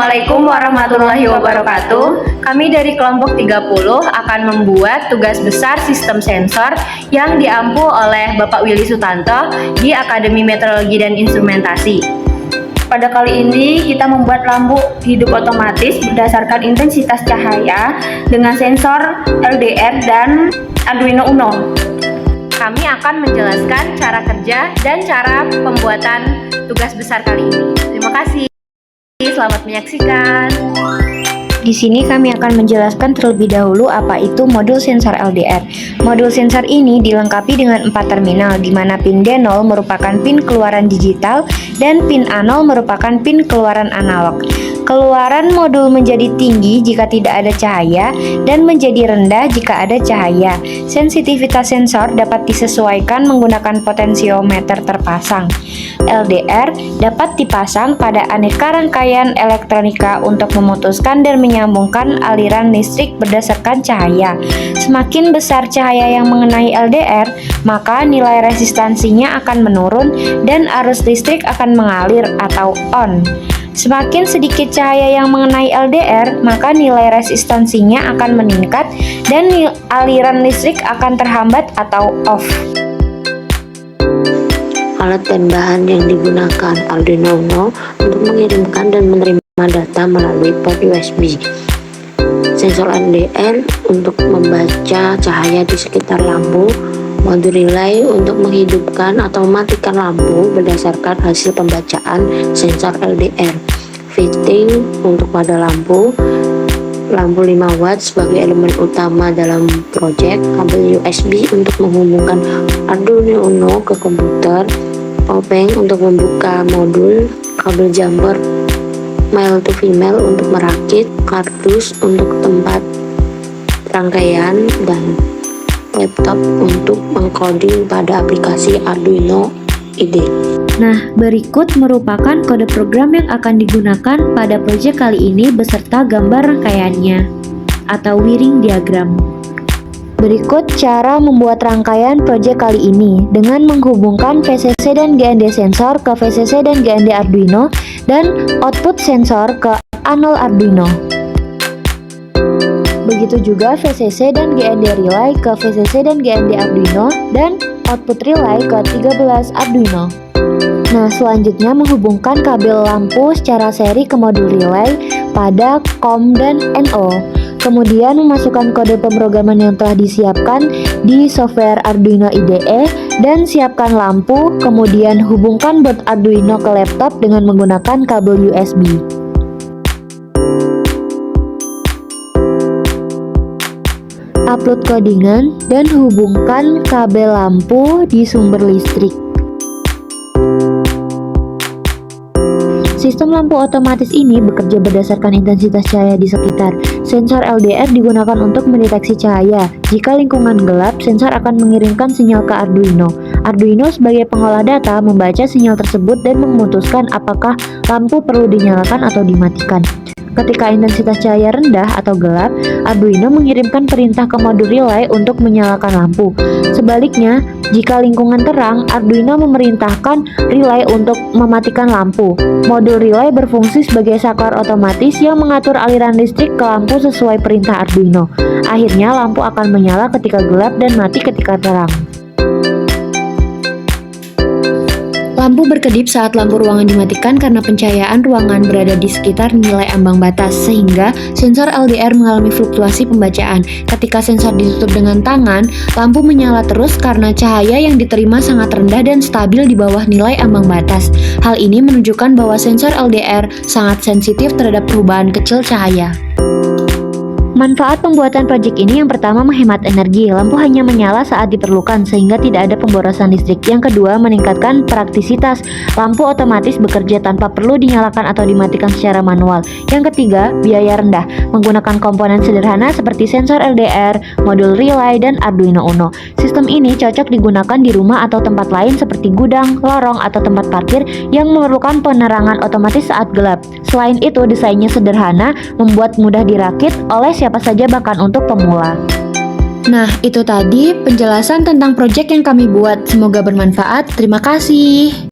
Assalamualaikum warahmatullahi wabarakatuh. Kami dari kelompok 30 akan membuat tugas besar sistem sensor yang diampu oleh Bapak Willy Sutanto di Akademi Meteorologi dan Instrumentasi. Pada kali ini kita membuat lampu hidup otomatis berdasarkan intensitas cahaya dengan sensor LDR dan Arduino Uno. Kami akan menjelaskan cara kerja dan cara pembuatan tugas besar kali ini. Terima kasih. Selamat menyaksikan. Di sini kami akan menjelaskan terlebih dahulu apa itu modul sensor LDR. Modul sensor ini dilengkapi dengan 4 terminal, di mana pin D0 merupakan pin keluaran digital dan pin A0 merupakan pin keluaran analog. Keluaran modul menjadi tinggi jika tidak ada cahaya dan menjadi rendah jika ada cahaya. Sensitivitas sensor dapat disesuaikan menggunakan potensiometer terpasang. LDR dapat dipasang pada aneka rangkaian elektronika untuk memutuskan dan menyambungkan aliran listrik berdasarkan cahaya. Semakin besar cahaya yang mengenai LDR, maka nilai resistansinya akan menurun dan arus listrik akan mengalir atau on. Semakin sedikit cahaya yang mengenai LDR, maka nilai resistansinya akan meningkat dan aliran listrik akan terhambat atau off. Alat dan bahan yang digunakan Arduino Uno untuk mengirimkan dan menerima data melalui port USB. Sensor LDR untuk membaca cahaya di sekitar lampu. Modul relay untuk menghidupkan atau mematikan lampu berdasarkan hasil pembacaan sensor LDR. Fitting untuk pada lampu 5 watt sebagai elemen utama dalam proyek. Kabel USB untuk menghubungkan Arduino Uno ke komputer. Powerbank untuk membuka modul. Kabel jumper male to female untuk merakit. Kardus untuk tempat rangkaian dan laptop untuk mengcoding pada aplikasi Arduino IDE. Nah, berikut merupakan kode program yang akan digunakan pada proyek kali ini beserta gambar rangkaiannya atau wiring diagram. Berikut cara membuat rangkaian proyek kali ini dengan menghubungkan VCC dan GND sensor ke VCC dan GND Arduino dan output sensor ke A0 Arduino. Begitu juga VCC dan GND relay ke VCC dan GND Arduino dan output relay ke 13 Arduino. Nah, selanjutnya menghubungkan kabel lampu secara seri ke modul relay pada COM dan NO. Kemudian memasukkan kode pemrograman yang telah disiapkan di software Arduino IDE dan siapkan lampu, kemudian hubungkan board Arduino ke laptop dengan menggunakan kabel USB. Upload codingan dan hubungkan kabel lampu di sumber listrik. Sistem lampu otomatis ini bekerja berdasarkan intensitas cahaya di sekitar. Sensor LDR digunakan untuk mendeteksi cahaya. Jika lingkungan gelap, sensor akan mengirimkan sinyal ke Arduino. Arduino sebagai pengolah data membaca sinyal tersebut dan memutuskan apakah lampu perlu dinyalakan atau dimatikan. Ketika intensitas cahaya rendah atau gelap, Arduino mengirimkan perintah ke modul relay untuk menyalakan lampu. Sebaliknya, jika lingkungan terang, Arduino memerintahkan relay untuk mematikan lampu. Modul relay berfungsi sebagai saklar otomatis yang mengatur aliran listrik ke lampu sesuai perintah Arduino. Akhirnya, lampu akan menyala ketika gelap dan mati ketika terang. Lampu berkedip saat lampu ruangan dimatikan karena pencahayaan ruangan berada di sekitar nilai ambang batas, sehingga sensor LDR mengalami fluktuasi pembacaan. Ketika sensor ditutup dengan tangan, lampu menyala terus karena cahaya yang diterima sangat rendah dan stabil di bawah nilai ambang batas. Hal ini menunjukkan bahwa sensor LDR sangat sensitif terhadap perubahan kecil cahaya. Manfaat pembuatan proyek ini yang pertama menghemat energi, lampu hanya menyala saat diperlukan sehingga tidak ada pemborosan listrik. Yang kedua meningkatkan praktisitas, lampu otomatis bekerja tanpa perlu dinyalakan atau dimatikan secara manual. Yang ketiga biaya rendah, menggunakan komponen sederhana seperti sensor LDR, modul relay, dan Arduino Uno. Sistem ini cocok digunakan di rumah atau tempat lain seperti gudang, lorong, atau tempat parkir yang memerlukan penerangan otomatis saat gelap. Selain itu desainnya sederhana, membuat mudah dirakit oleh siapa saja bahkan untuk pemula. Nah, itu tadi penjelasan tentang proyek yang kami buat. Semoga bermanfaat. Terima kasih.